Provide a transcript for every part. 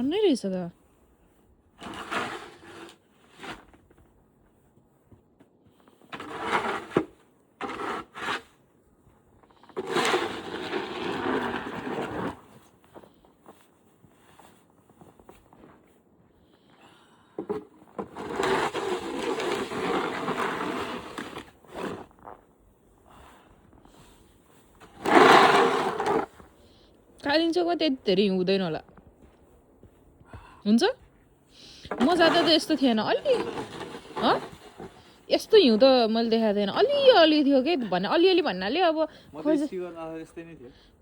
टन्नै रहेछ त कालिम्पोङमा त्यति धेरै हुँदैन होला हुन्छ म जाँदा त यस्तो थिएन अलि यस्तो हिउँ त मैले देखाएको थिएन अलि थियो कि भन्ने अलिअलि भन्नाले अब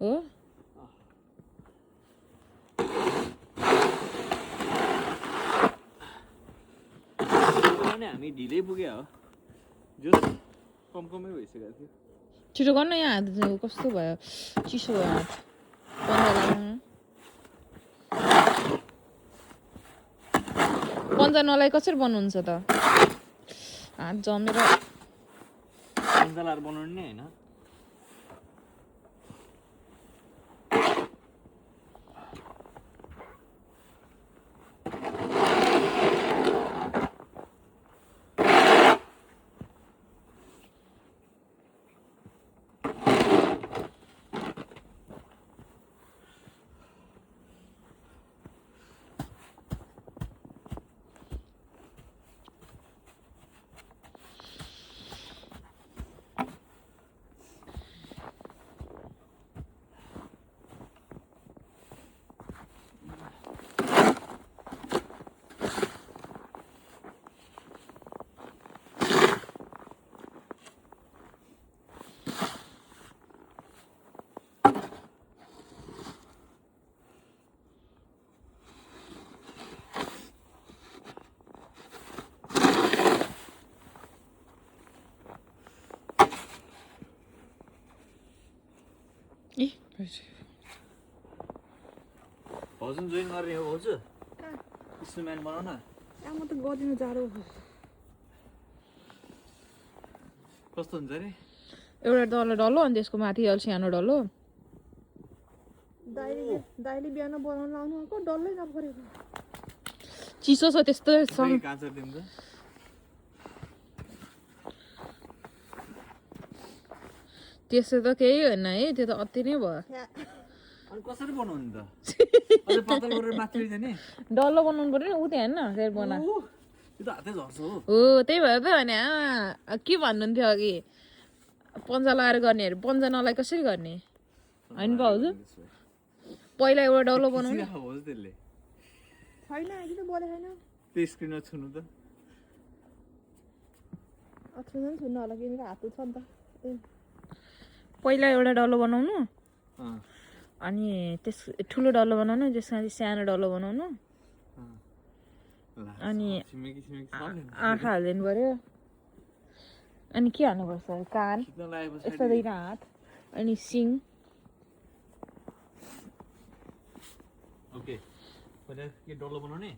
हो हामी ढिलै पुग्यो हो जस कमकमै भइसकेको थियो छिटो गर्न यहाँ हात कस्तो भयो चिसो भयो हात पन्जा नलाई कसरी बनाउनुहुन्छ त हात जमेर पन्जालाहरू बनाउनु नै होइन भाउजू जोइन गर्ने हो भाउजू स्नोम्यान बनाउन म त गर्दिनु जाडो कस्तो हुन्छ रे एउटा डल्लो अनि त्यसको माथि अलि सानो डल्लो दाइले बिहान बनाउन आउनु आएको डल्लै नपरेको चिसो छ त्यस्तो काँचर दिन्छ त्यस्तो त केही होइन है त्यो त अति नै भयो अनि कसरी बनाउनु त अझ पातल गरेर माथि जाने डल्लो बनाउनु पर्यो नि उ त्यहाँ हेर्न फेरि बना त्यो त हातै झर्छ हो त्यही भएर त भने के भन्नुहुन्थ्यो अघि पन्जा लगाएर गर्नेहरू पन्जा नलाई कसरी गर्ने होइन भाउजू पहिला एउटा डल्लो बनाउनु भाउजू त्यसले छैन अहिले त बोले छैन त्यो स्क्रिनमा छुनु त छुन्न होला कि मेरो हात छ नि त पहिला एउटा डल्लो बनाउनु अनि त्यस ठुलो डल्लो बनाउनु त्यसमा सानो डल्लो बनाउनु अनि आँखा हालिदिनु पर्यो अनि के हाल्नुपर्छ कान यस्तो दुईटा हात अनि सिङ ओके पहिला के डल्लो बनाउने